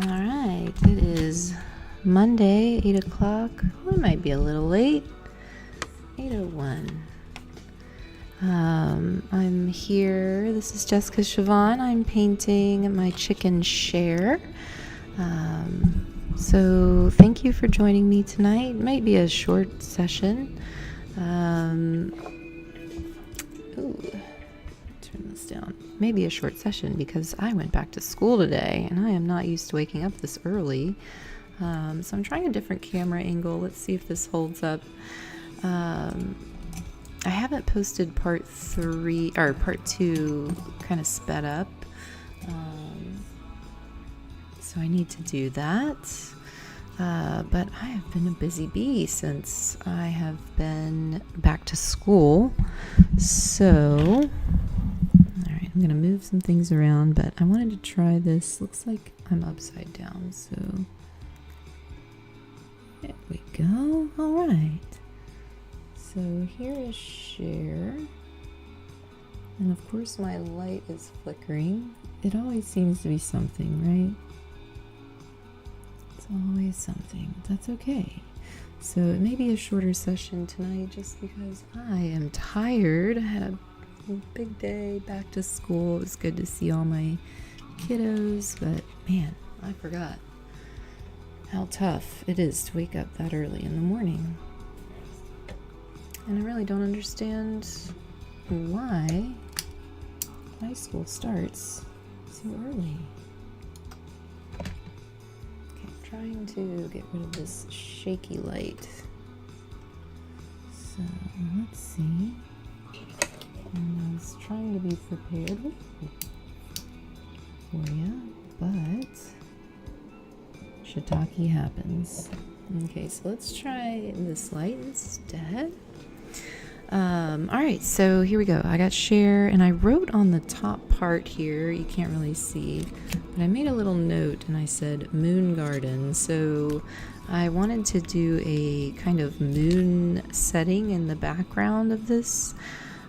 All right, it is Monday, 8 o'clock. Well, it might be a little late. 8:01. I'm here. This is Jessica Siobhan. I'm painting my chicken Cher. So thank you for joining me tonight. It might be a short session. Turn this down. Maybe a short session because I went back to school today and I am not used to waking up this early. So I'm trying a different camera angle. Let's see if this holds up. I haven't posted part 2 kind of sped up. So I need to do that. But I have been a busy bee since I have been back to school. So, alright, I'm going to move some things around, but I wanted to try this. Looks like I'm upside down, so there we go. Alright. So here is Cher. And of course my light is flickering. It always seems to be something, right? It's always something. That's okay. So it may be a shorter session tonight just because I am tired. I had a big day back to school. It was good to see all my kiddos, but man, I forgot how tough it is to wake up that early in the morning. And I really don't understand why high school starts so early. Trying to get rid of this shaky light. So let's see. And I was trying to be prepared for you, but shiitake happens. Okay, so let's try this light instead. Alright, so here we go. I got Cher, and I wrote on the top part here, you can't really see, but I made a little note and I said moon garden. So I wanted to do a kind of moon setting in the background of this.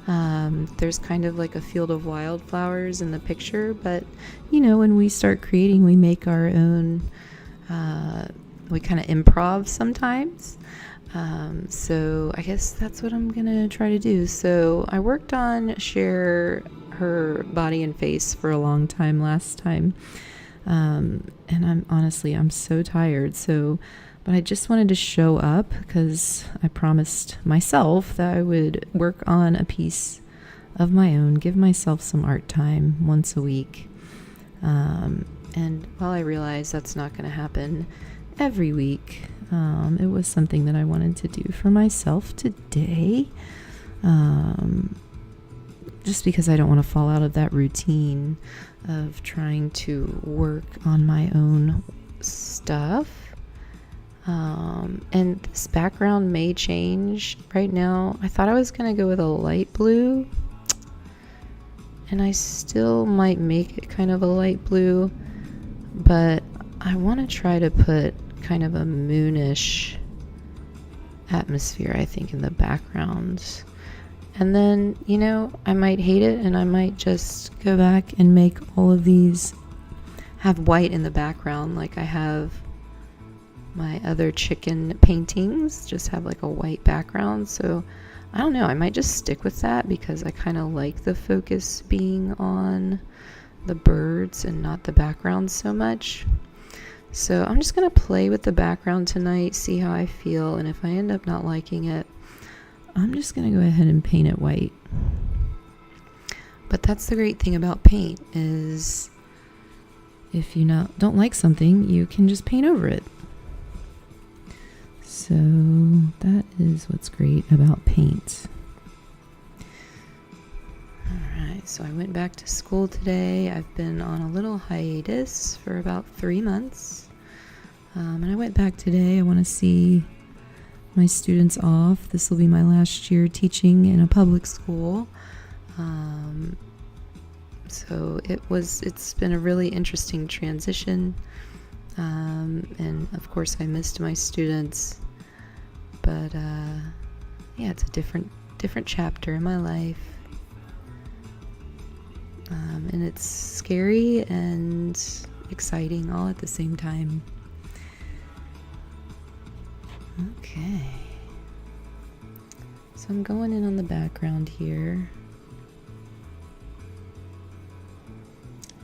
There's kind of like a field of wildflowers in the picture, but you know, when we start creating, we make our own, we kind of improv sometimes. So I guess that's what I'm gonna try to do. So I worked on Cher, her body and face for a long time last time. And I'm so tired. But I just wanted to show up because I promised myself that I would work on a piece of my own, give myself some art time once a week. And while I realize that's not going to happen every week, it was something that I wanted to do for myself today. Just because I don't want to fall out of that routine of trying to work on my own stuff. And this background may change. Right now, I thought I was going to go with a light blue. And I still might make it kind of a light blue. But I want to try to put kind of a moonish atmosphere, I think, in the background. And then, you know, I might hate it and I might just go back and make all of these have white in the background like I have my other chicken paintings, just have like a white background. So I don't know, I might just stick with that because I kind of like the focus being on the birds and not the background so much. So I'm just going to play with the background tonight, see how I feel, and if I end up not liking it, I'm just going to go ahead and paint it white. But that's the great thing about paint is if you don't like something, you can just paint over it. So that is what's great about paint. Alright, so I went back to school today. I've been on a little hiatus for about 3 months. And I went back today. I want to see my students off. This will be my last year teaching in a public school. So it's been a really interesting transition. And of course I missed my students. But yeah, it's a different chapter in my life. And it's scary and exciting all at the same time. Okay. So I'm going in on the background here.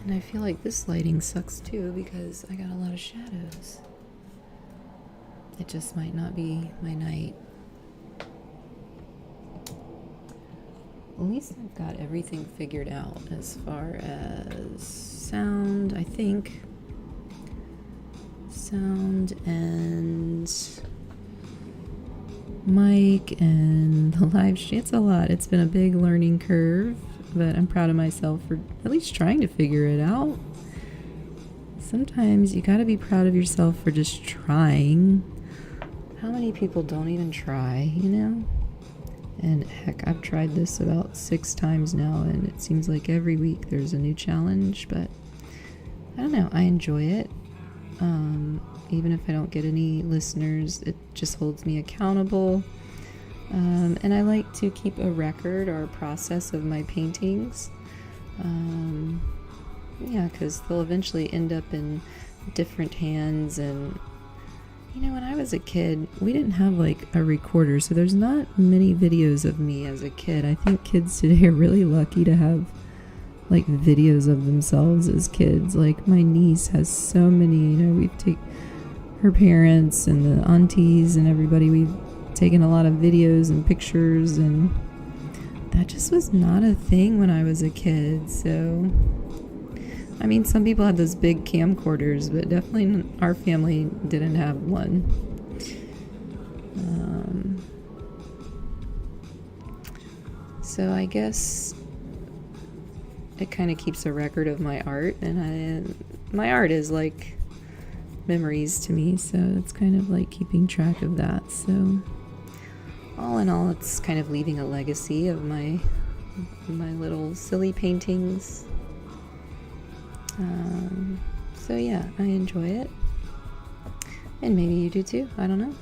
And I feel like this lighting sucks too because I got a lot of shadows. It just might not be my night. At least I've got everything figured out as far as sound, I think. Sound and mic and the live stream. It's a lot. It's been a big learning curve, but I'm proud of myself for at least trying to figure it out. Sometimes you gotta be proud of yourself for just trying. How many people don't even try, you know? And heck, I've tried this about 6 times now, and it seems like every week there's a new challenge, but I don't know, I enjoy it. Even if I don't get any listeners, it just holds me accountable. And I like to keep a record or a process of my paintings. Yeah, because they'll eventually end up in different hands. And you know, when I was a kid, we didn't have like a recorder, so there's not many videos of me as a kid. I think kids today are really lucky to have like videos of themselves as kids. Like my niece has so many, you know, we've taken her parents and the aunties and everybody, we've taken a lot of videos and pictures, and that just was not a thing when I was a kid. So I mean, some people had those big camcorders, but definitely our family didn't have one. So I guess it kind of keeps a record of my art, and my art is like memories to me, so it's kind of like keeping track of that. So all in all, it's kind of leaving a legacy of my little silly paintings. So yeah, I enjoy it, and maybe you do too, I don't know.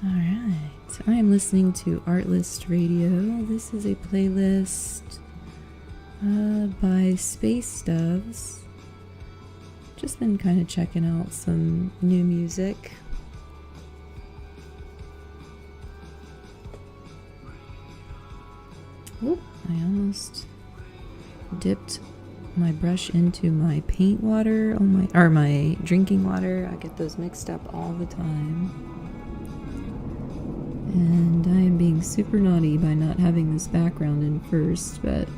Alright, I am listening to Artlist Radio. This is a playlist by Space Doves. Just been kind of checking out some new music. Oop, I almost dipped my brush into my paint water, my drinking water. I get those mixed up all the time. And I am being super naughty by not having this background in first, but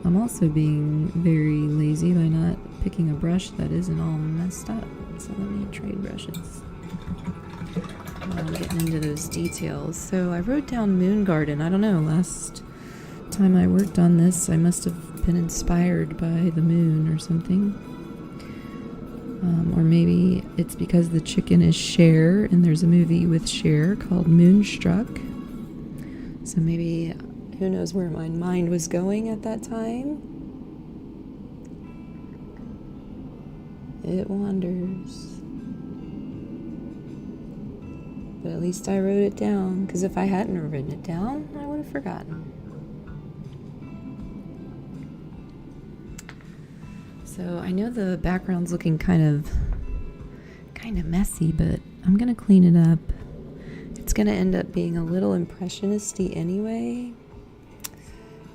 I'm also being very lazy by not picking a brush that isn't all messed up. So let me trade brushes. I'm getting into those details. So I wrote down Moon Garden. I don't know, last time I worked on this, I must have been inspired by the moon or something. Or maybe it's because the chicken is Cher, and there's a movie with Cher called Moonstruck. So maybe, who knows where my mind was going at that time? It wanders. But at least I wrote it down, because if I hadn't written it down, I would have forgotten. So I know the background's looking kind of messy, but I'm gonna clean it up. It's gonna end up being a little impressionisty anyway.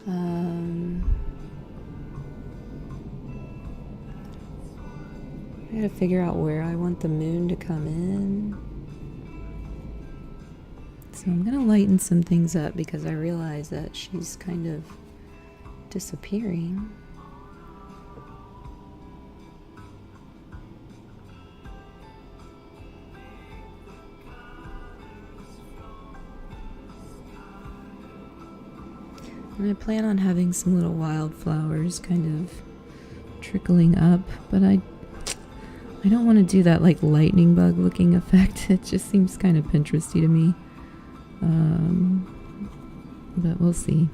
I gotta figure out where I want the moon to come in. So I'm gonna lighten some things up because I realize that she's kind of disappearing. And I plan on having some little wildflowers kind of trickling up, but I don't want to do that like lightning bug looking effect. It just seems kind of Pinteresty to me. But we'll see.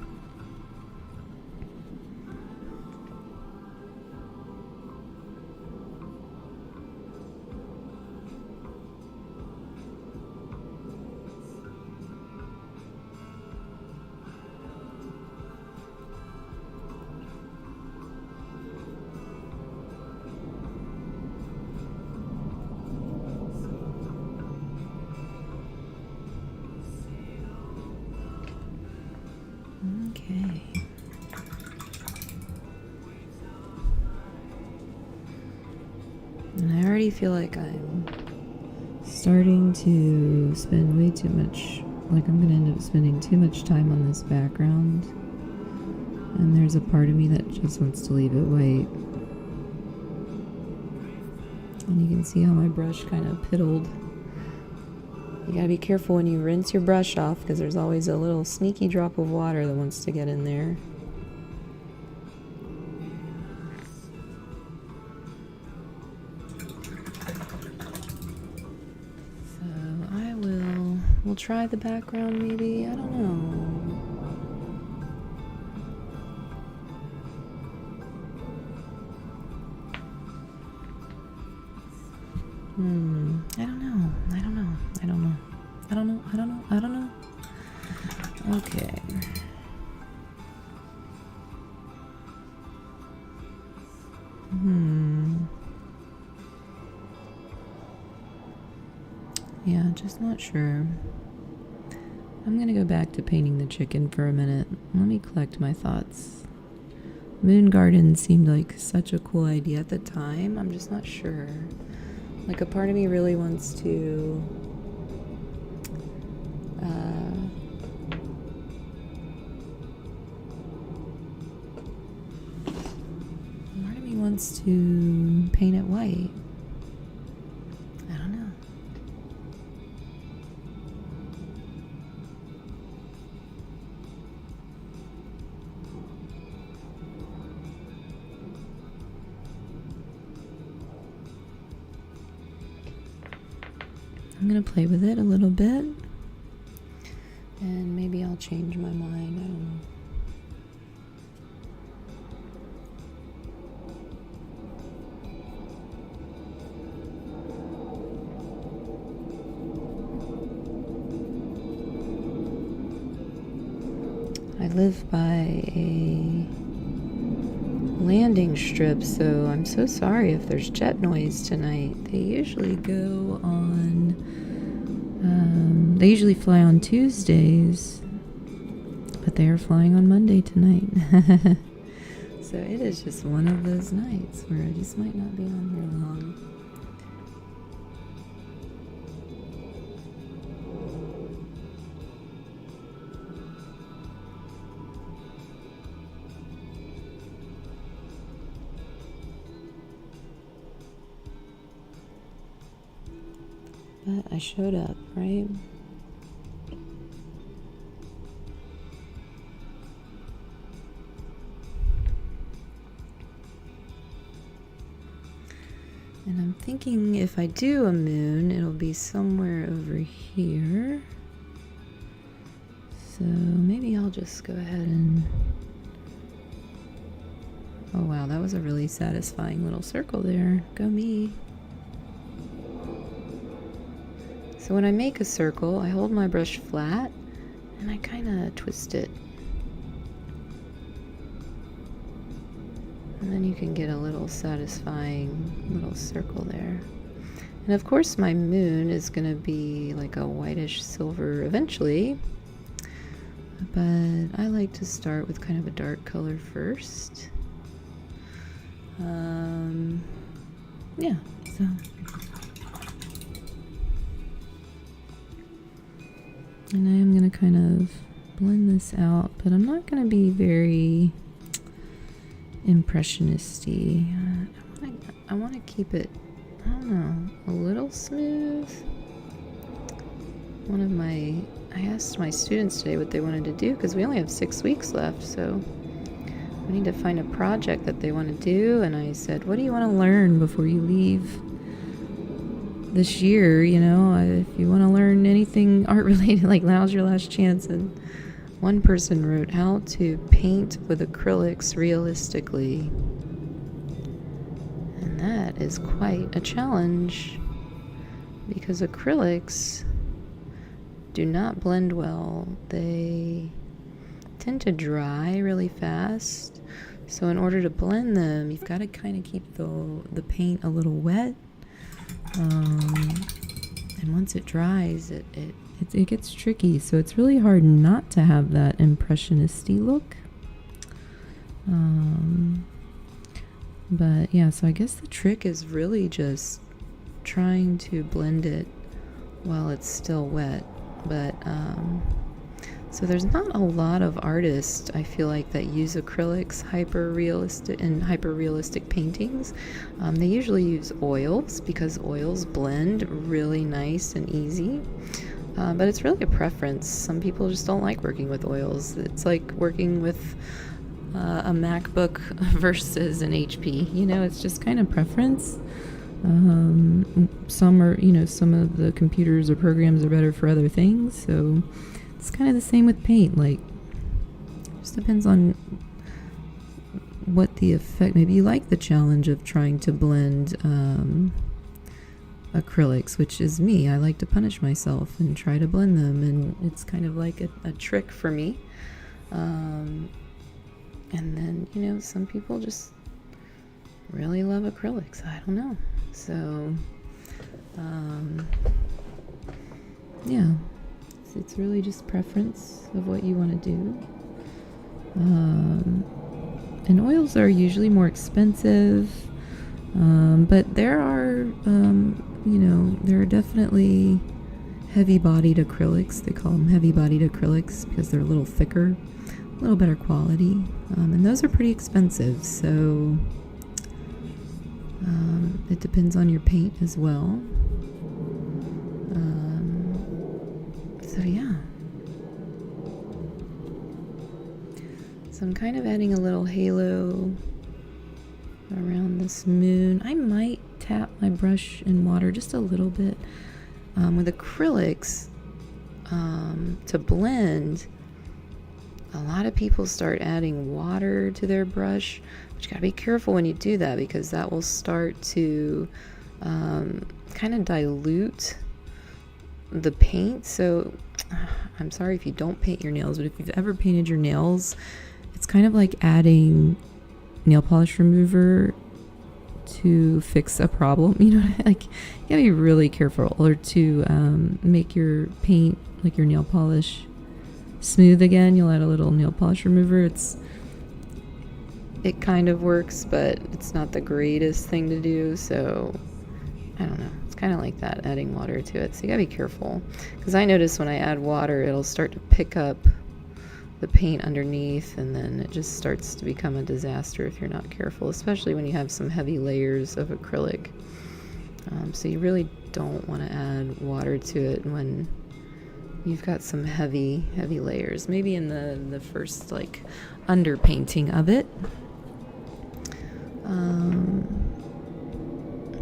Okay. And I already feel like I'm starting to spend way too much, like I'm gonna end up spending too much time on this background. And there's a part of me that just wants to leave it white. And you can see how my brush kind of piddled. You gotta be careful when you rinse your brush off because there's always a little sneaky drop of water that wants to get in there. We'll try the background maybe, I don't know. I don't know. Okay. Yeah, just not sure. I'm gonna go back to painting the chicken for a minute. Let me collect my thoughts. Moon Garden seemed like such a cool idea at the time. I'm just not sure. Like a part of me really wants to paint it white. I don't know. I'm gonna play with it a little bit and maybe I'll change my mind. I don't know. I live by a landing strip, so I'm so sorry if there's jet noise tonight. They usually go on, they usually fly on Tuesdays, but they are flying on Monday tonight. So it is just one of those nights where I just might not be on here long. But I showed up, right? And I'm thinking if I do a moon, it'll be somewhere over here. So maybe I'll just go ahead and... Oh wow, that was a really satisfying little circle there. Go me. So when I make a circle, I hold my brush flat and I kind of twist it. And then you can get a little satisfying little circle there. And of course my moon is going to be like a whitish silver eventually. But I like to start with kind of a dark color first. Yeah, so... And I am going to kind of blend this out, but I'm not going to be very impressionisty. I want to keep it, I don't know, a little smooth. I asked my students today what they wanted to do because we only have 6 weeks left, so we need to find a project that they want to do. And I said, what do you want to learn before you leave this year? You know, if you want to learn anything art related, like now's your last chance. And one person wrote how to paint with acrylics realistically, and that is quite a challenge because acrylics do not blend well. They tend to dry really fast, so in order to blend them you've got to kind of keep the paint a little wet. And once it dries, it it gets tricky. So it's really hard not to have that impressionisty look. But yeah, so I guess the trick is really just trying to blend it while it's still wet. But so there's not a lot of artists, I feel like, that use acrylics hyper realistic paintings. They usually use oils because oils blend really nice and easy. But it's really a preference. Some people just don't like working with oils. It's like working with a MacBook versus an HP. It's just kind of preference. Some of the computers or programs are better for other things. So it's kind of the same with paint. Like, just depends on what the effect. Maybe you like the challenge of trying to blend acrylics, which is me. I like to punish myself and try to blend them, and it's kind of like a trick for me. And then, some people just really love acrylics. I don't know. So, yeah, it's really just preference of what you want to do. And oils are usually more expensive, but there are, there are definitely heavy-bodied acrylics. They call them heavy-bodied acrylics because they're a little thicker, a little better quality, and those are pretty expensive. So it depends on your paint as well. So yeah. So I'm kind of adding a little halo around this moon. I might tap my brush in water just a little bit. With acrylics, to blend, a lot of people start adding water to their brush, but you gotta be careful when you do that because that will start to kind of dilute the paint. So I'm sorry if you don't paint your nails, but if you've ever painted your nails, it's kind of like adding nail polish remover to fix a problem. Like, you gotta be really careful, or to make your paint, like your nail polish, smooth again. You'll add a little nail polish remover. It kind of works, but it's not the greatest thing to do. So I don't know. It's kind of like that, adding water to it. So you gotta be careful, because I notice when I add water, it'll start to pick up the paint underneath, and then it just starts to become a disaster if you're not careful, especially when you have some heavy layers of acrylic. So you really don't want to add water to it when you've got some heavy layers, maybe in the first like underpainting of it.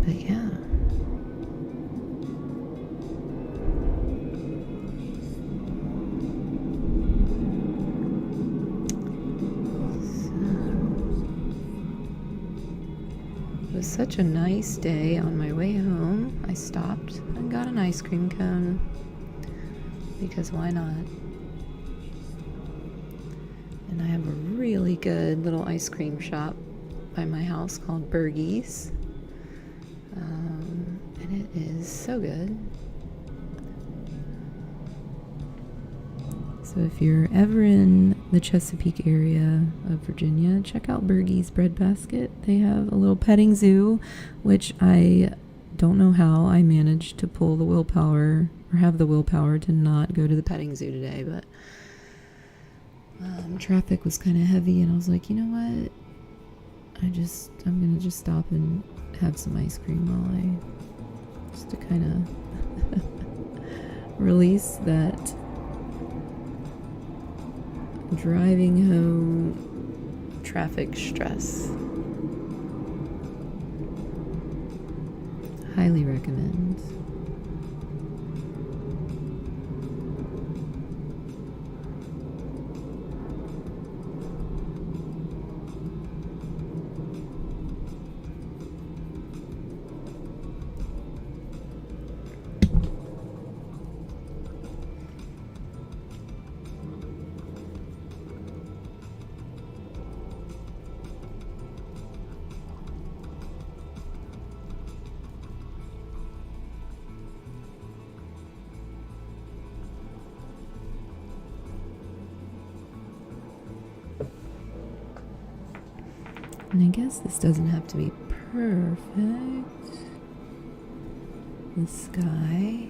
But yeah. It was such a nice day. On my way home, I stopped and got an ice cream cone, because why not? And I have a really good little ice cream shop by my house called Bergie's, and it is so good. So if you're ever in the Chesapeake area of Virginia, check out Bergie's Bread Basket. They have a little petting zoo, which I don't know how I managed to pull the willpower, or have the willpower to not go to the petting zoo today, but traffic was kind of heavy, and I was like, you know what? I'm gonna just stop and have some ice cream just to kind of release that driving home traffic stress. Highly recommend. And I guess this doesn't have to be perfect. The sky.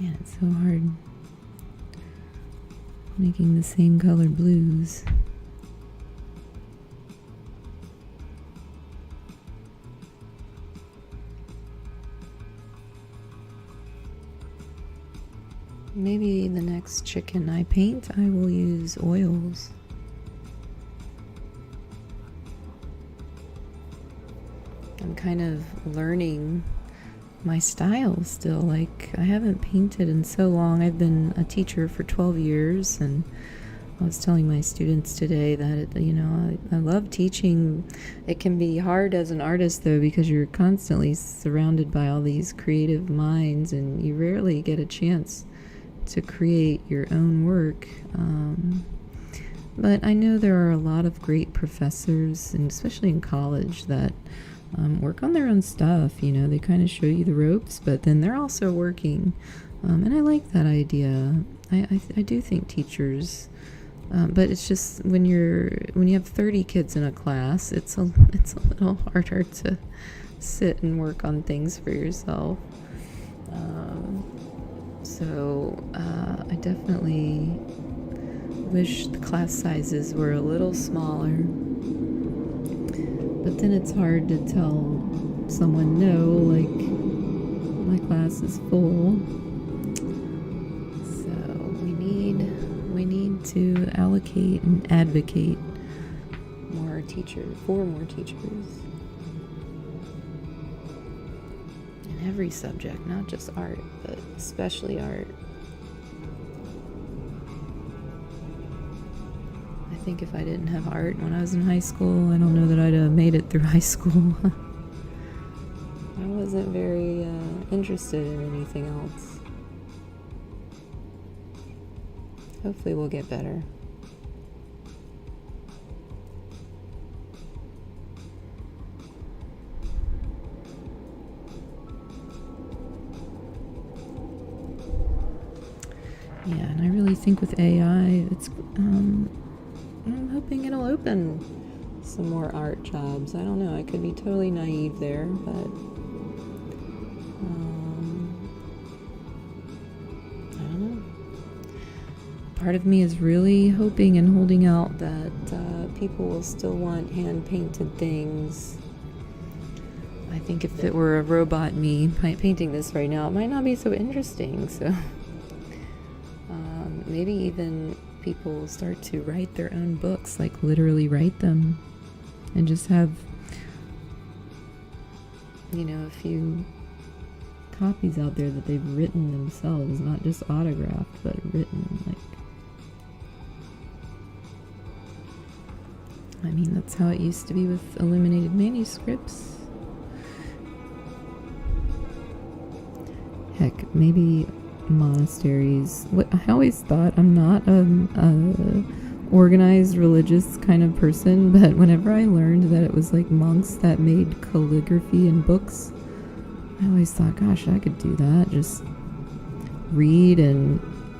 Man, it's so hard making the same color blues. Maybe the next chicken I paint, I will use oils. I'm kind of learning my style still. Like, I haven't painted in so long. I've been a teacher for 12 years, and I was telling my students today that, I love teaching. It can be hard as an artist, though, because you're constantly surrounded by all these creative minds, and you rarely get a chance to create your own work. But I know there are a lot of great professors, and especially in college, that work on their own stuff. They kind of show you the ropes, but then they're also working. And I like that idea. I do think teachers, but it's just when you have 30 kids in a class, it's a little harder to sit and work on things for yourself. So I definitely wish the class sizes were a little smaller. But then it's hard to tell someone no, like, my class is full. So we need to allocate and advocate for more teachers. In every subject, not just art, but especially art. I think if I didn't have art when I was in high school, I don't know that I'd have made it through high school. I wasn't very interested in anything else. Hopefully we'll get better. Yeah, and I really think with AI, I'm hoping it'll open some more art jobs. I don't know. I could be totally naive there, but I don't know. Part of me is really hoping and holding out that people will still want hand-painted things. I think if it were a robot me painting this right now, it might not be so interesting. So maybe even people will start to write their own books, like literally write them, and just have, a few copies out there that they've written themselves, not just autographed, but written. That's how it used to be with illuminated manuscripts. Heck, maybe monasteries. I always thought I'm not a organized religious kind of person, but whenever I learned that it was like monks that made calligraphy in books, I always thought, gosh, I could do that. Just read and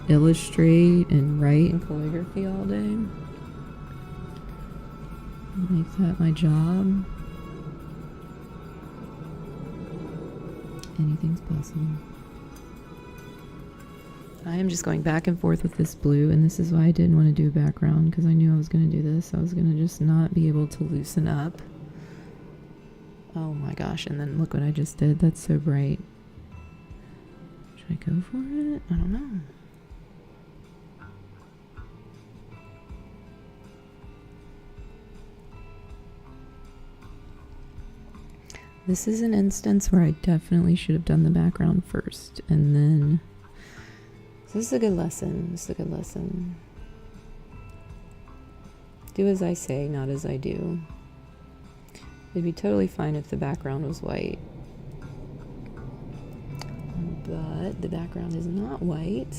illustrate and write in calligraphy all day. Make that my job. Anything's possible. I am just going back and forth with this blue, and this is why I didn't want to do a background, because I knew I was going to do this. I was going to just not be able to loosen up. Oh my gosh, and then look what I just did. That's so bright. Should I go for it? I don't know. This is an instance where I definitely should have done the background first, and then This is a good lesson. This is a good lesson. Do as I say, not as I do. It'd be totally fine if the background was white. But the background is not white.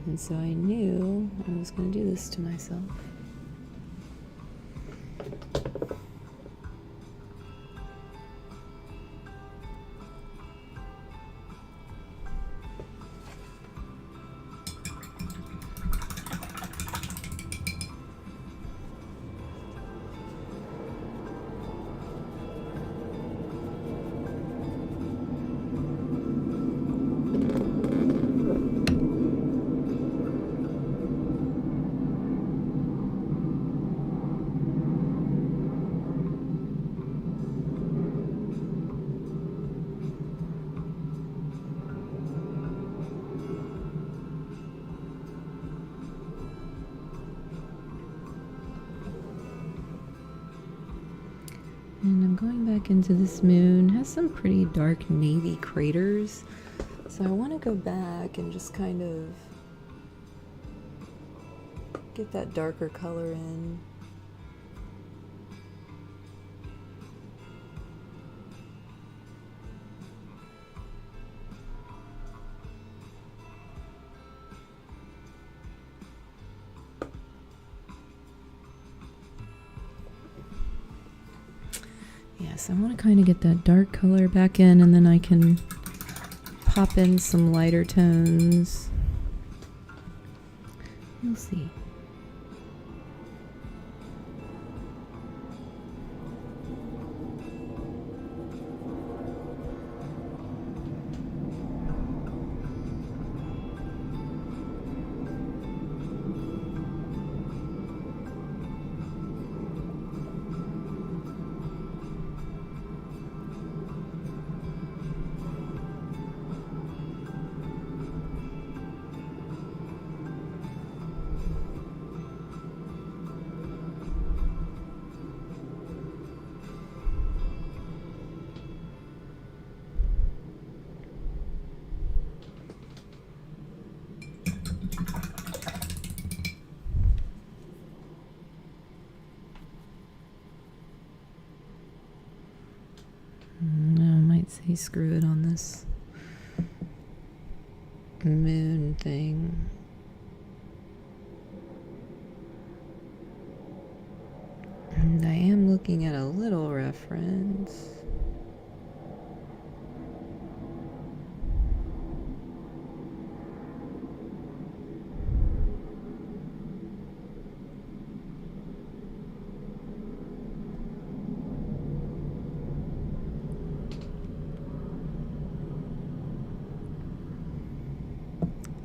And so I knew I was going to do this to myself. And I'm going back into this moon. It has some pretty dark navy craters. So I want to go back and just kind of get that darker color in. Yes, I want to kind of get that dark color back in, and then I can pop in some lighter tones. We'll see. Say screw it on this moon thing. And I am looking at a little reference.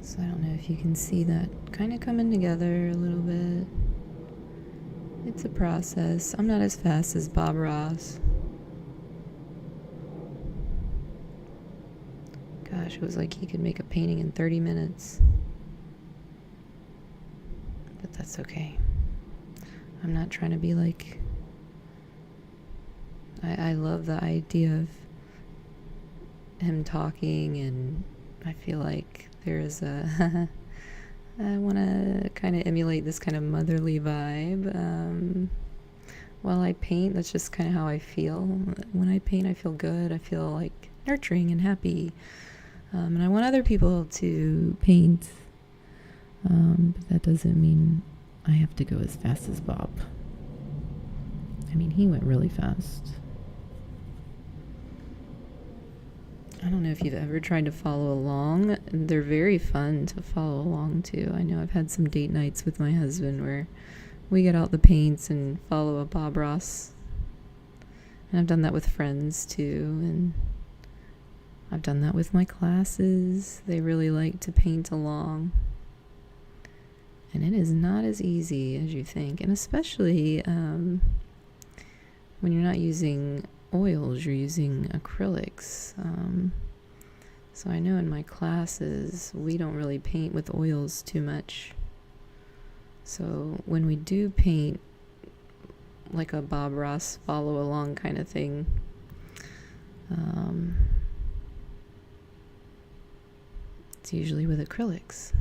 So I don't know if you can see that kind of coming together a little bit. It's a process. I'm not as fast as Bob Ross. Gosh, it was like he could make a painting in 30 minutes. But that's okay. I'm not trying to be like... I love the idea of him talking, and I feel like there's a... I want to kind of emulate this kind of motherly vibe. While I paint, that's just kind of how I feel. When I paint, I feel good. I feel like nurturing and happy. And I want other people to paint. But that doesn't mean I have to go as fast as Bob. I mean, he went really fast. I don't know if you've ever tried to follow along. They're very fun to follow along to. I know I've had some date nights with my husband where we get out the paints and follow a Bob Ross. And I've done that with friends too. And I've done that with my classes. They really like to paint along. And it is not as easy as you think. And especially when you're not using oils, you're using acrylics. So I know in my classes we don't really paint with oils too much. So when we do paint like a Bob Ross follow along kind of thing, It's usually with acrylics.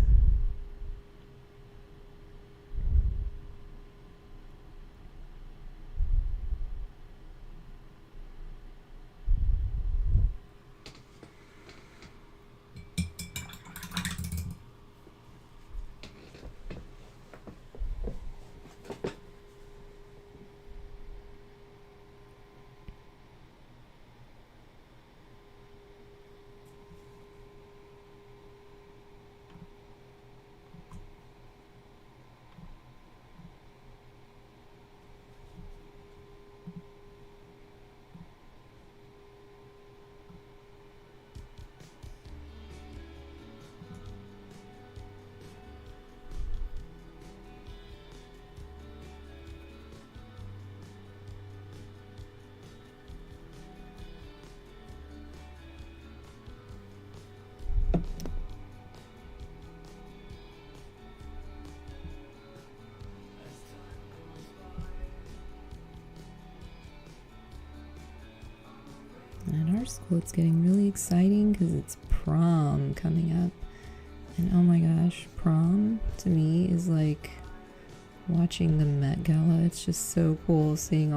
At our school, it's getting really exciting because it's prom coming up. And oh my gosh, prom to me is like watching the Met Gala. It's just so cool seeing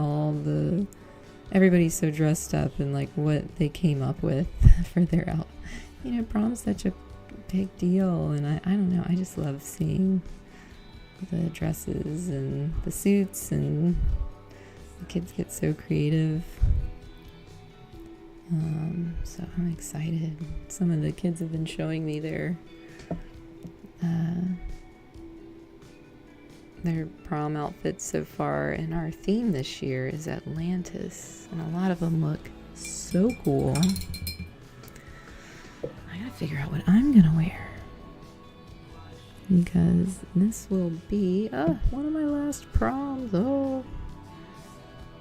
everybody's so dressed up and like what they came up with for their out. You know, prom's such a big deal, and I don't know, I just love seeing the dresses and the suits, and the kids get so creative. So I'm excited. Some of the kids have been showing me their prom outfits so far, and our theme this year is Atlantis, and a lot of them look so cool. I gotta figure out what I'm gonna wear, because this will be one of my last proms. Oh,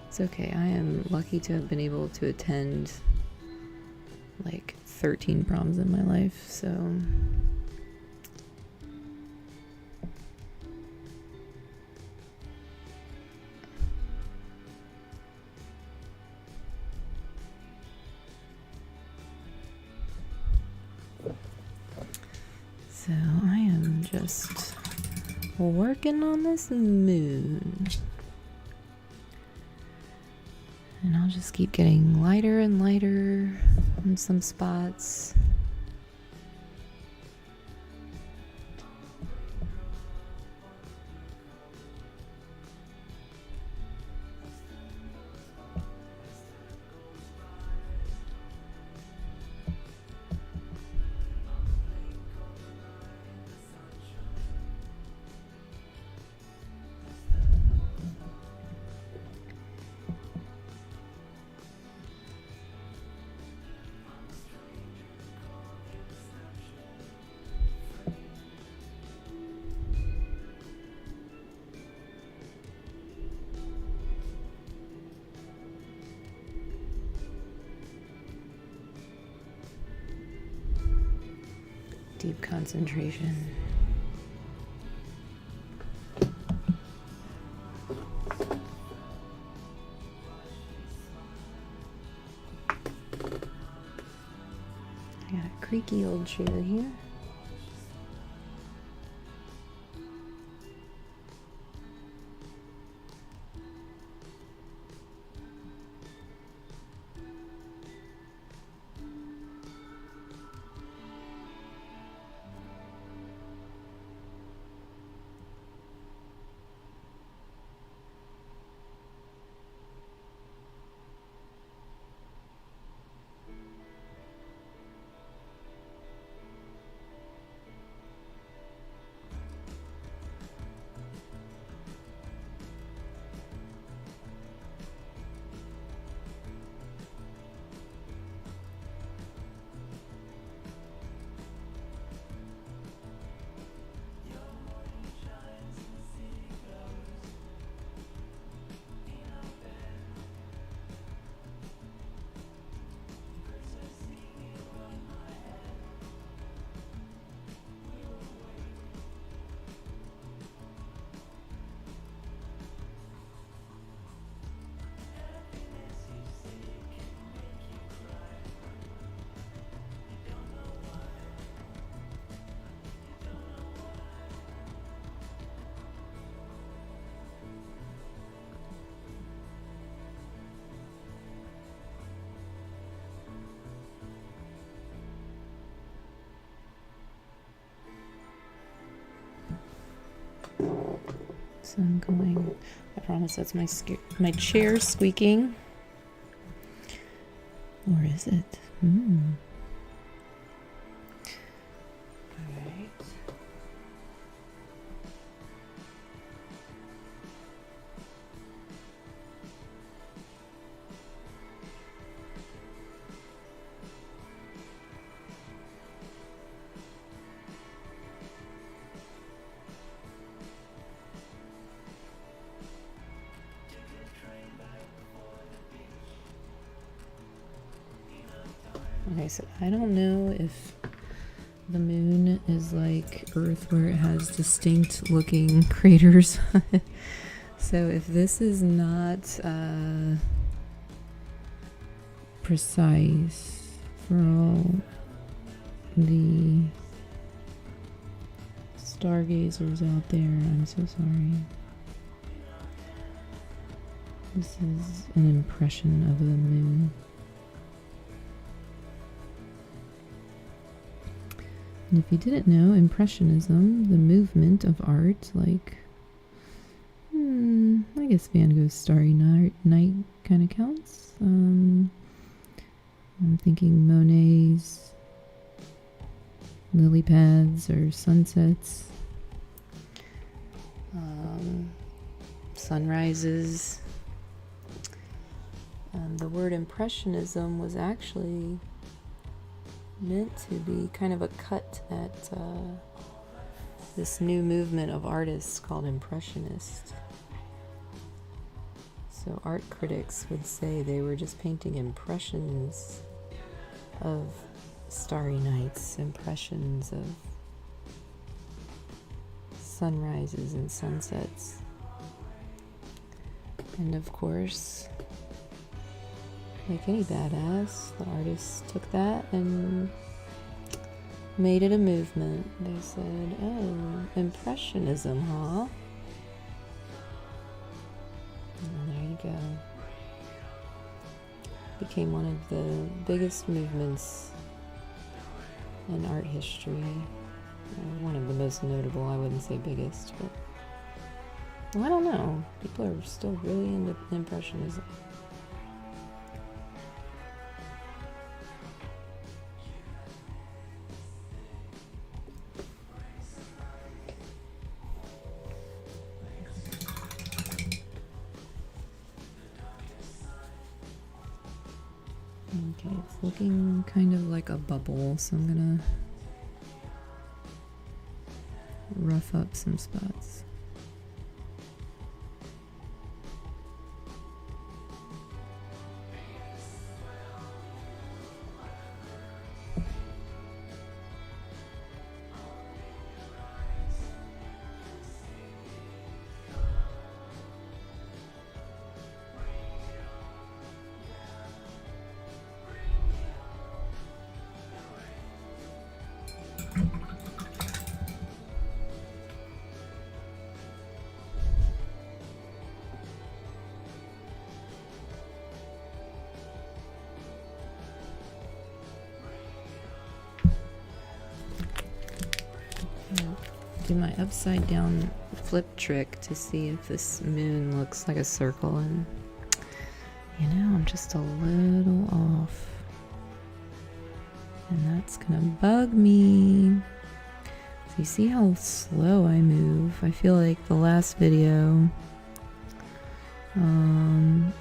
it's okay. I am lucky to have been able to attend like 13 proms in my life, so I am just working on this moon. And I'll just keep getting lighter and lighter in some spots. Deep concentration. I got a creaky old chair here. So I'm going, I promise that's my chair squeaking. Or is it? Alright. Okay, so I don't know if the moon is like Earth where it has distinct looking craters. So if this is not precise for all the stargazers out there, I'm so sorry. This is an impression of the moon. And if you didn't know, Impressionism, the movement of art, like, I guess Van Gogh's Starry Night kind of counts. I'm thinking Monet's lily pads or sunsets, sunrises. The word Impressionism was actually meant to be kind of a cut at this new movement of artists called Impressionist. So art critics would say they were just painting impressions of starry nights, impressions of sunrises and sunsets. And of course, like any badass, the artists took that and made it a movement. They said, oh, Impressionism, huh? And there you go. Became one of the biggest movements in art history. One of the most notable, I wouldn't say biggest, but well, I don't know. People are still really into Impressionism. Okay, it's looking kind of like a bubble, so I'm gonna rough up some spots. Do my upside down flip trick to see if this moon looks like a circle, and you know, I'm just a little off, and that's gonna bug me. So you see how slow I move? I feel like the last video I'm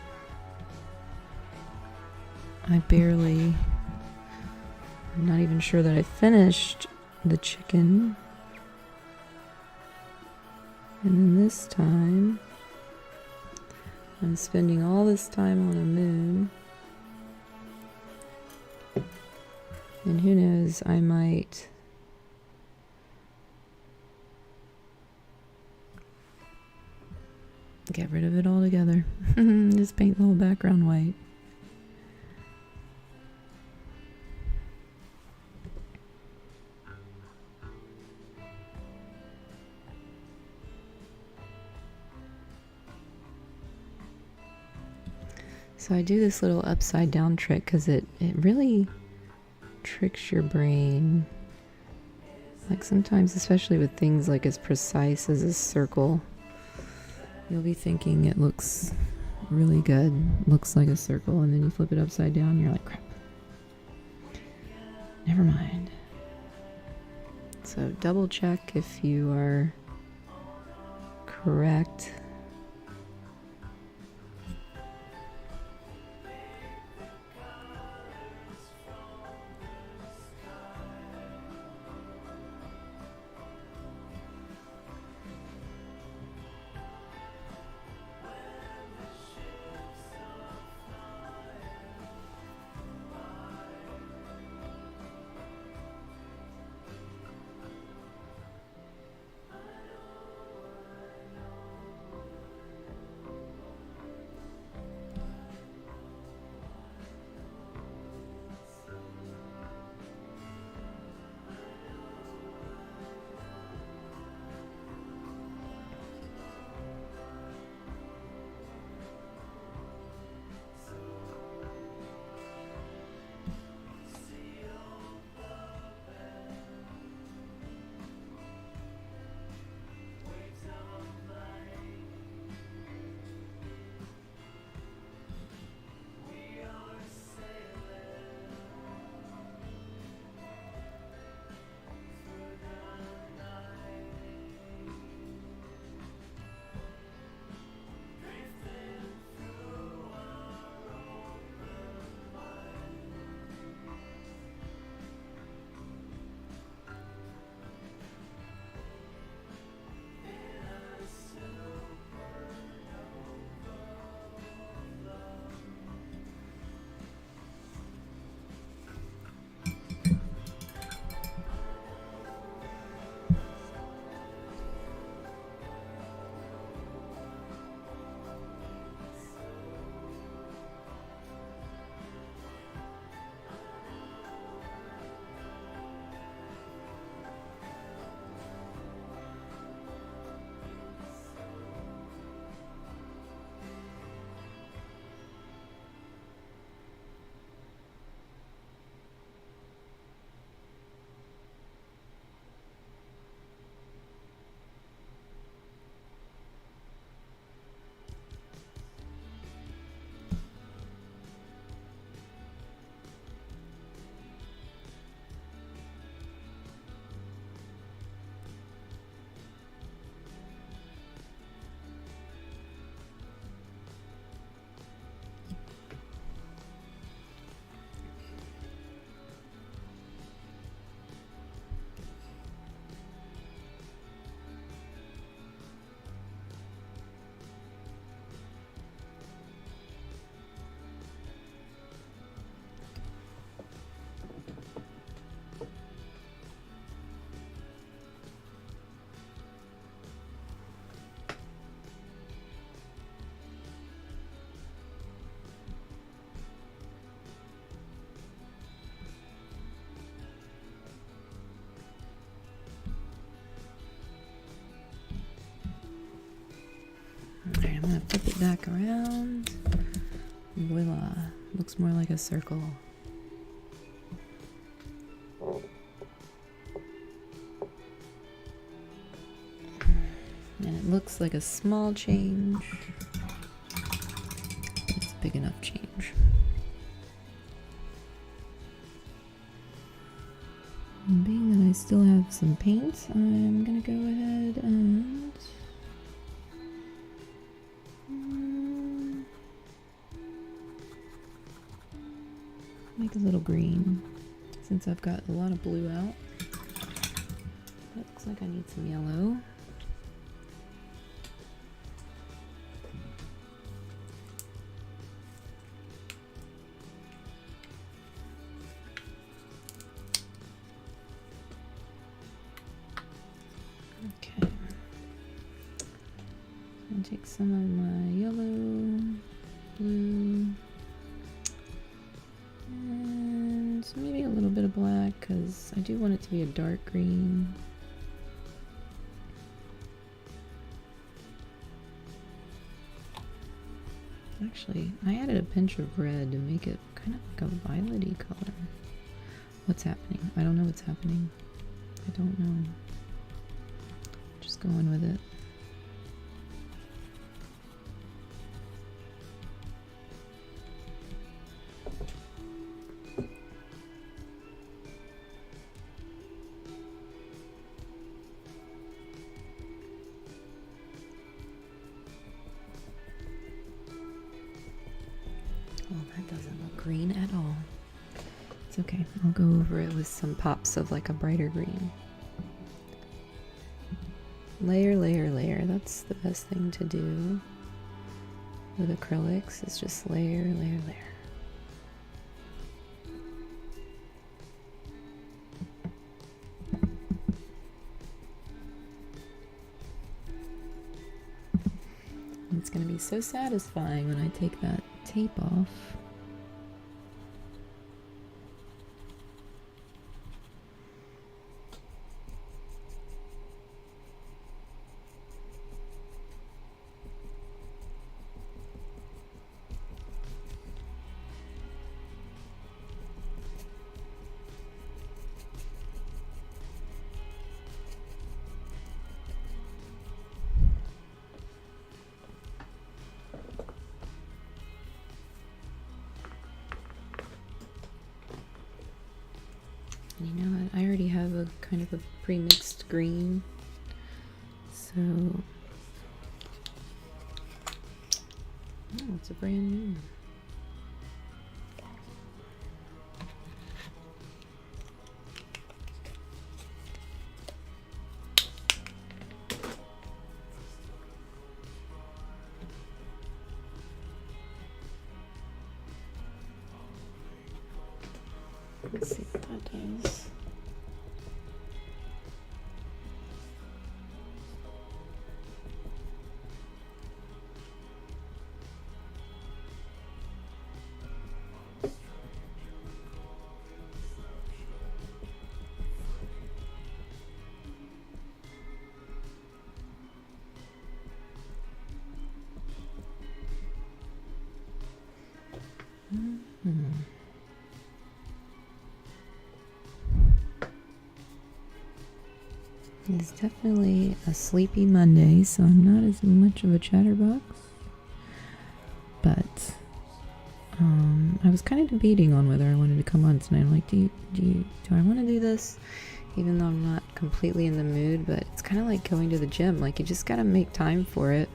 not even sure that I finished the chicken. And then this time, I'm spending all this time on a moon. And who knows, I might get rid of it altogether. Just paint the whole background white. So I do this little upside down trick because it really tricks your brain. Like sometimes, especially with things like as precise as a circle, you'll be thinking it looks really good, looks like a circle, and then you flip it upside down and you're like, crap. Never mind. So double check if you are correct. Alright, I'm gonna flip it back around. Voila. Looks more like a circle. And it looks like a small change. It's a big enough change. And being that I still have some paint, I'm gonna go ahead and make a little green, since I've got a lot of blue out. That looks like I need some yellow. Okay. I'm gonna take some of my yellow, blue, and maybe a little bit of black, because I do want it to be a dark green. Actually, I added a pinch of red to make it kind of like a violet-y color. What's happening? I don't know what's happening. I don't know. Just going with it. It's okay. I'll go over it with some pops of like a brighter green. Layer, layer, layer. That's the best thing to do with acrylics, is just layer, layer, layer. It's going to be so satisfying when I take that tape off. You know what? I already have a kind of a pre-mixed green, so it's a brand new one. Let's see what that does. It's definitely a sleepy Monday, so I'm not as much of a chatterbox. But I was kind of debating on whether I wanted to come on tonight. I'm like, do I want to do this? Even though I'm not completely in the mood, but it's kind of like going to the gym. Like, you just gotta make time for it.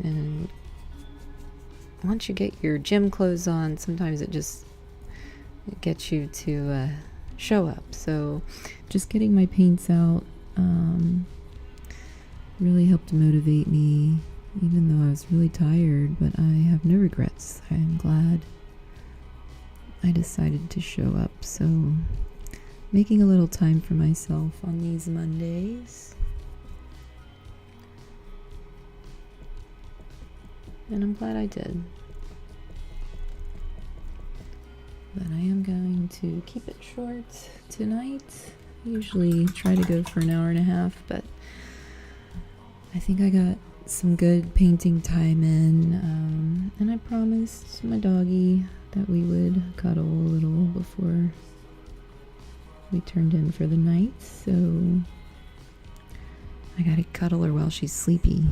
And once you get your gym clothes on, sometimes it gets you to show up. So just getting my paints out really helped motivate me, even though I was really tired, but I have no regrets. I am glad I decided to show up. So making a little time for myself on these Mondays. And I'm glad I did. But I am going to keep it short tonight. I usually try to go for an hour and a half, but I think I got some good painting time in. And I promised my doggy that we would cuddle a little before we turned in for the night. So I gotta cuddle her while she's sleepy,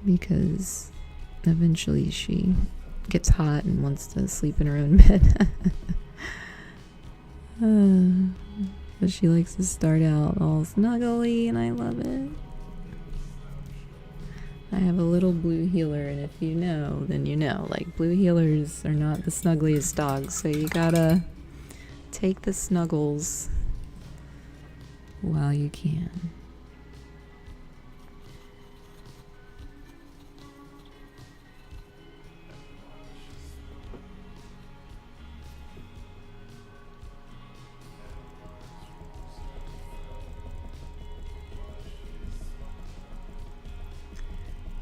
because eventually she gets hot and wants to sleep in her own bed. But she likes to start out all snuggly, and I love it. I have a little blue heeler, and if you know, then you know. Like, blue heelers are not the snuggliest dogs, so you gotta take the snuggles while you can.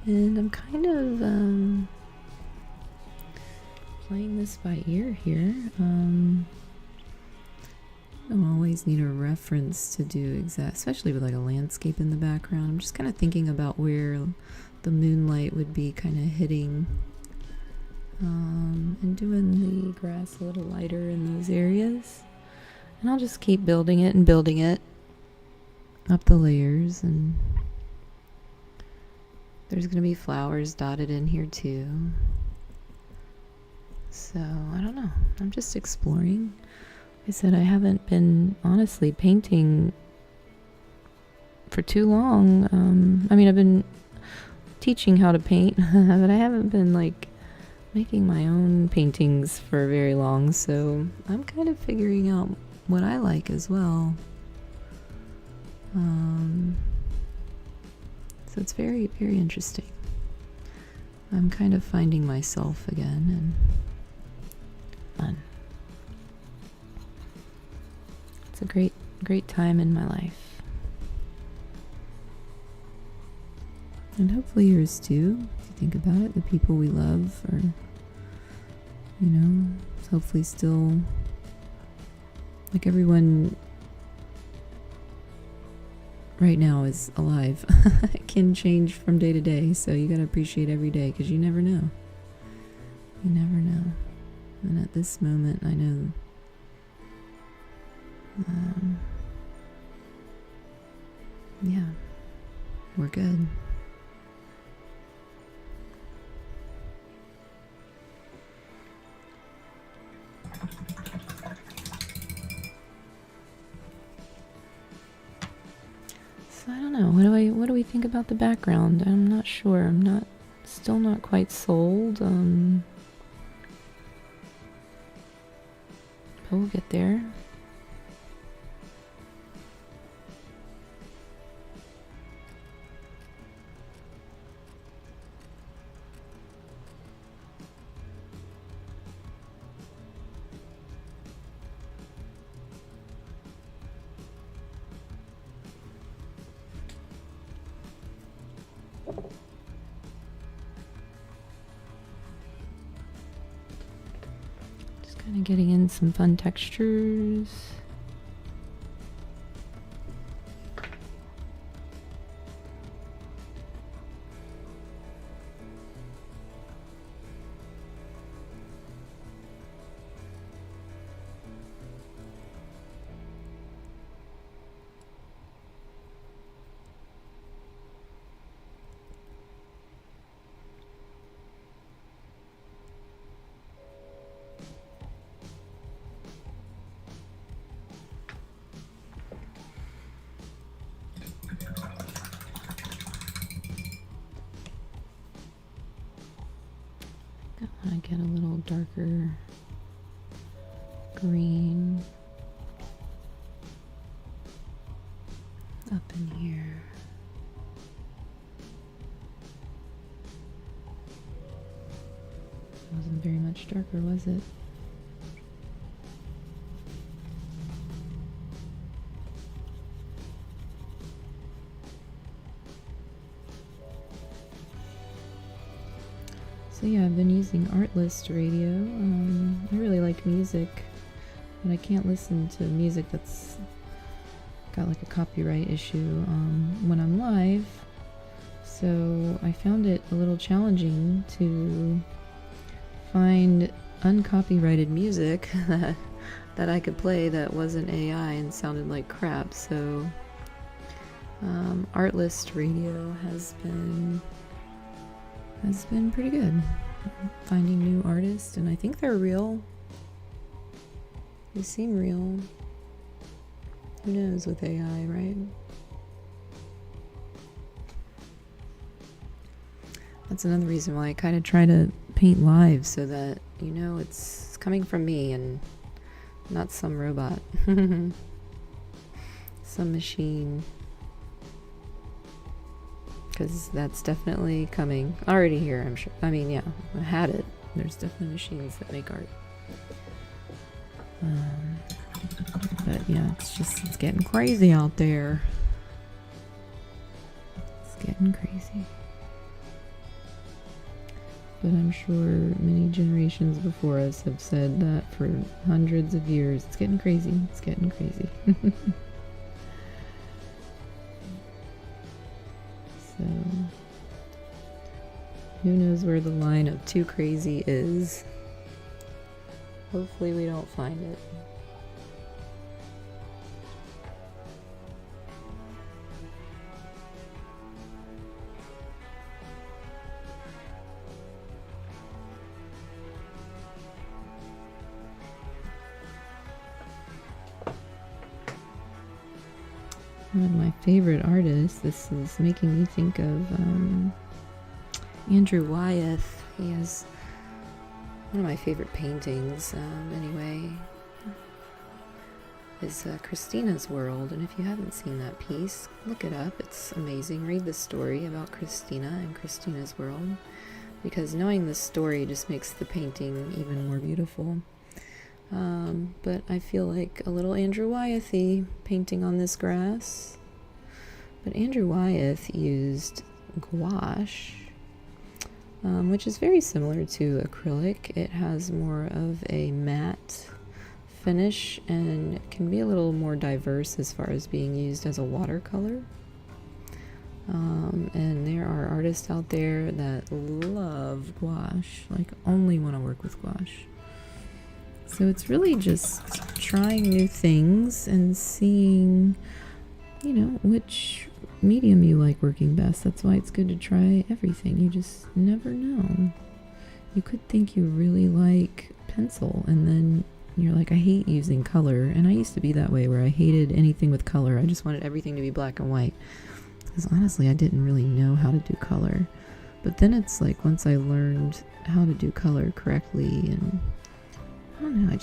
And I'm kind of playing this by ear here. I don't always need a reference to do especially with like a landscape in the background. I'm just kind of thinking about where the moonlight would be kind of hitting, and doing the grass a little lighter in those areas. And I'll just keep building it and building it up the layers, and there's going to be flowers dotted in here too. So, I don't know. I'm just exploring. Like I said, I haven't been honestly painting for too long. I mean, I've been teaching how to paint, but I haven't been like making my own paintings for very long, so I'm kind of figuring out what I like as well. So it's very, very interesting. I'm kind of finding myself again, and fun. It's a great, great time in my life. And hopefully yours too, if you think about it. The people we love are, hopefully still, like, everyone right now is alive. It can change from day to day, so you gotta appreciate every day, because you never know. You never know. And at this moment, I know yeah, we're good. So I don't know. What do we think about the background? I'm not sure. I'm still not quite sold. But we'll get there. Kind of getting in some fun textures. I want to get a little darker green up in here. It wasn't very much darker, was it? So yeah, I've been using Artlist radio. I really like music, but I can't listen to music that's got like a copyright issue when I'm live. So I found it a little challenging to find uncopyrighted music that I could play that wasn't AI and sounded like crap. So Artlist radio has been pretty good. Finding new artists, and I think they're real. They seem real. Who knows with AI, right? That's another reason why I kind of try to paint live, so that it's coming from me and not some robot. Some machine. Because that's definitely coming. Already here, I'm sure. I mean, yeah, I had it. There's definitely machines that make art. But yeah, it's getting crazy out there. It's getting crazy. But I'm sure many generations before us have said that for hundreds of years. It's getting crazy. It's getting crazy. So, who knows where the line of too crazy is? Hopefully we don't find it. One of my favorite artists. This is making me think of Andrew Wyeth. He has one of my favorite paintings, anyway, is Christina's World. And if you haven't seen that piece, look it up. It's amazing. Read the story about Christina and Christina's World, because knowing the story just makes the painting even more beautiful. But I feel like a little Andrew Wyeth-y painting on this grass. But Andrew Wyeth used gouache, which is very similar to acrylic. It has more of a matte finish and can be a little more diverse as far as being used as a watercolor. And there are artists out there that love gouache, like only want to work with gouache. So it's really just trying new things and seeing, which medium you like working best. That's why it's good to try everything. You just never know. You could think you really like pencil, and then you're like, I hate using color. And I used to be that way, where I hated anything with color. I just wanted everything to be black and white, because honestly I didn't really know how to do color. But then it's like, once I learned how to do color correctly, and I don't know,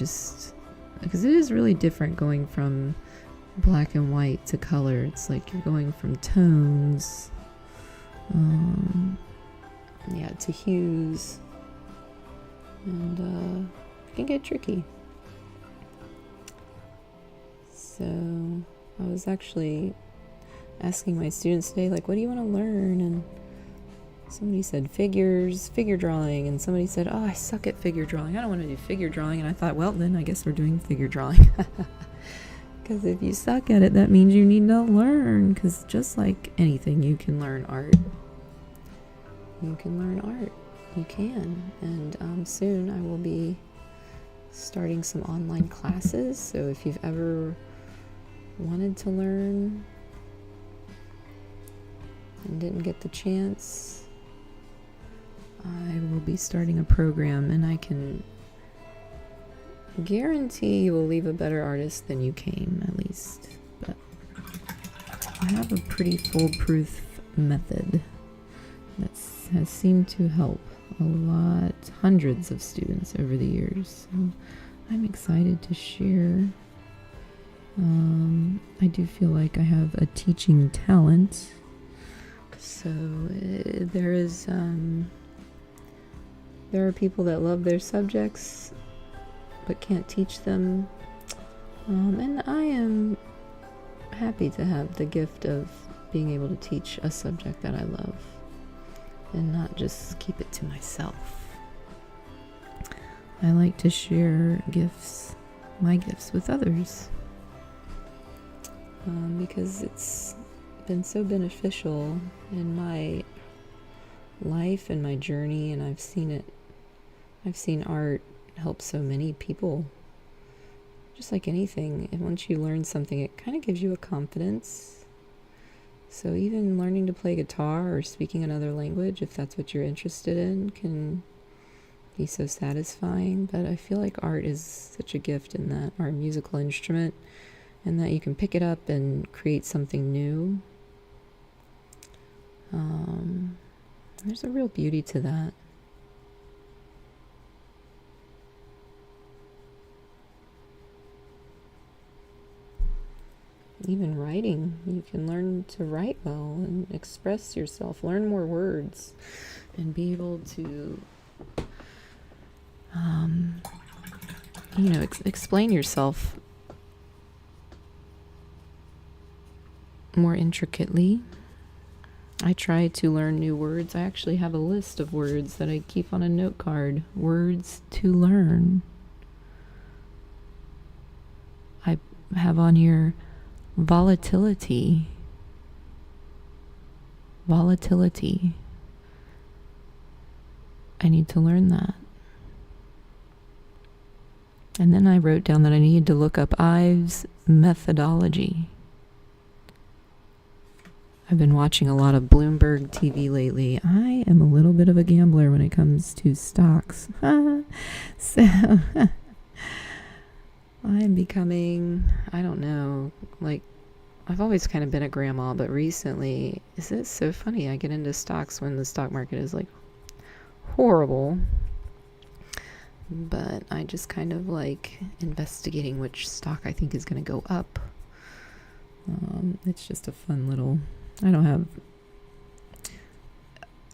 because it is really different going from black and white to color. It's like you're going from tones, to hues, and it can get tricky. So I was actually asking my students today, like, what do you want to learn? And somebody said figure drawing, and somebody said, oh, I suck at figure drawing. I don't want to do figure drawing. And I thought, well, then I guess we're doing figure drawing. Because if you suck at it, that means you need to learn. Because just like anything, you can learn art. You can learn art. You can. And soon I will be starting some online classes. So if you've ever wanted to learn and didn't get the chance, I will be starting a program, and I can guarantee you will leave a better artist than you came, at least. But I have a pretty foolproof method that has seemed to help hundreds of students over the years. So I'm excited to share. I do feel like I have a teaching talent. So there are people that love their subjects but can't teach them, and I am happy to have the gift of being able to teach a subject that I love and not just keep it to myself. I like to share my gifts with others, because it's been so beneficial in my life and my journey, and I've seen art help so many people. Just like anything, and once you learn something, it kind of gives you a confidence. So even learning to play guitar or speaking another language, if that's what you're interested in, can be so satisfying. But I feel like art is such a gift in that, or a musical instrument, and that you can pick it up and create something new. There's a real beauty to that. Even writing, you can learn to write well and express yourself, learn more words, and be able to, explain yourself more intricately. I try to learn new words. I actually have a list of words that I keep on a note card. Words to learn. I have on here volatility. Volatility. I need to learn that. And then I wrote down that I needed to look up Ives methodology. I've been watching a lot of Bloomberg TV lately. I am a little bit of a gambler when it comes to stocks. So I'm becoming, I don't know, like, I've always kind of been a grandma, but recently, is it so funny? I get into stocks when the stock market is like horrible. but I just kind of like investigating which stock I think is going to go up. It's just a fun little, I don't have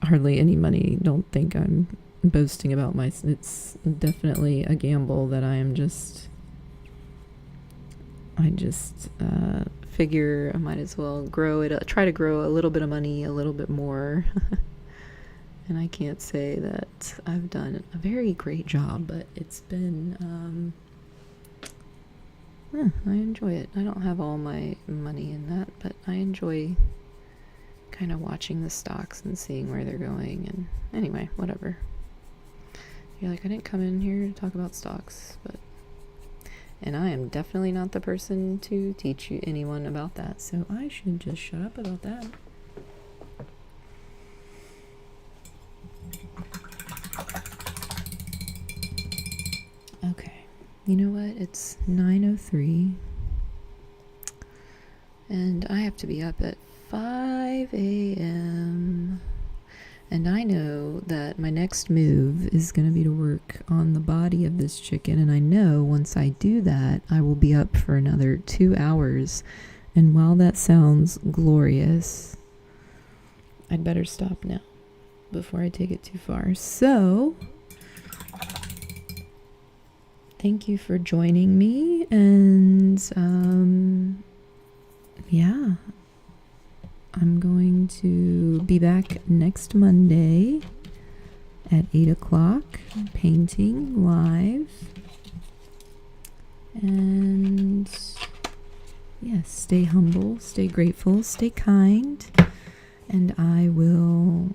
hardly any money. Don't think I'm boasting about it's definitely a gamble that I just figure I might as well grow it, try to grow a little bit of money, a little bit more. And I can't say that I've done a very great job, but it's been, I enjoy it. I don't have all my money in that, but I enjoy kind of watching the stocks and seeing where they're going. And anyway, whatever. You're like, I didn't come in here to talk about stocks, and I am definitely not the person to teach anyone about that, so I should just shut up about that. Okay, you know what? It's 9:03, and I have to be up at 5 a.m. And I know that my next move is going to be to work on the body of this chicken. And I know once I do that, I will be up for another 2 hours. And while that sounds glorious, I'd better stop now before I take it too far. So, thank you for joining me. And, yeah. I'm going to be back next Monday at 8 o'clock, painting live. And yes, stay humble, stay grateful, stay kind. And I will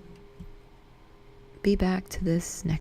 be back to this next